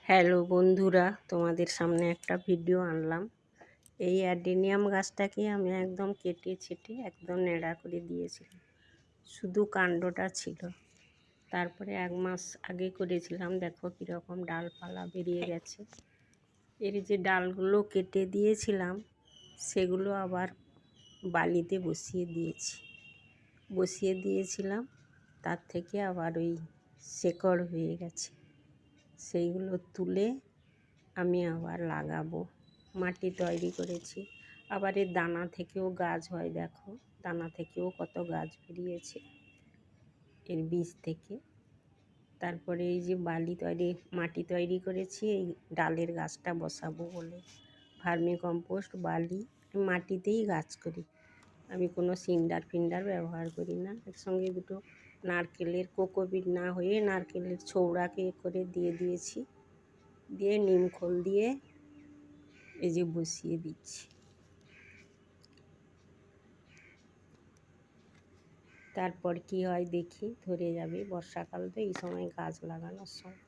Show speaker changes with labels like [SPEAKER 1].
[SPEAKER 1] Hello বন্ধুরা, তোমাদের সামনে একটা ভিডিও আনলাম। এই অ্যাডেনিয়াম গাছটাকে আমি একদম কেটে ছেটে একদম নেড়া করে দিয়েছিলাম, শুধু কাণ্ডটা ছিল। তারপরে 1 মাস আগে করেছিলাম, দেখো কীরকম ডালপালা বেরিয়ে গেছে। এর যে ডালগুলো কেটে দিয়েছিলাম সেগুলো আবার বালিতে বসিয়ে দিয়েছিলাম, তার থেকে আবার ওই শেকড় হয়ে গেছে। সেইগুলো তুলে আমি আবার লাগাবো। মাটি তৈরি করেছি, আবার এর দানা থেকেও গাছ হয়, দেখো দানা থেকেও কত গাছ বেরিয়েছে এর বীজ থেকে। তারপরে এই যে মাটি তৈরি করেছি এই ডালের গাছটা বসাবো বলে। ভার্মি কম্পোস্ট, বালি, মাটিতেই গাছ করি আমি, কোনো ফিন্ডার ব্যবহার করি না। এর সঙ্গে দুটো নারকেলের কোকোপিট না হয়ে নারকেলের ছৌড়াকে করে দিয়ে দিয়েছি, দিয়ে নিমখোল দিয়ে এই যে বসিয়ে দিচ্ছি। তারপর কি হয় দেখি, ধরে যাবে। বর্ষাকাল তো, এই সময় গাছ লাগানোর সময়।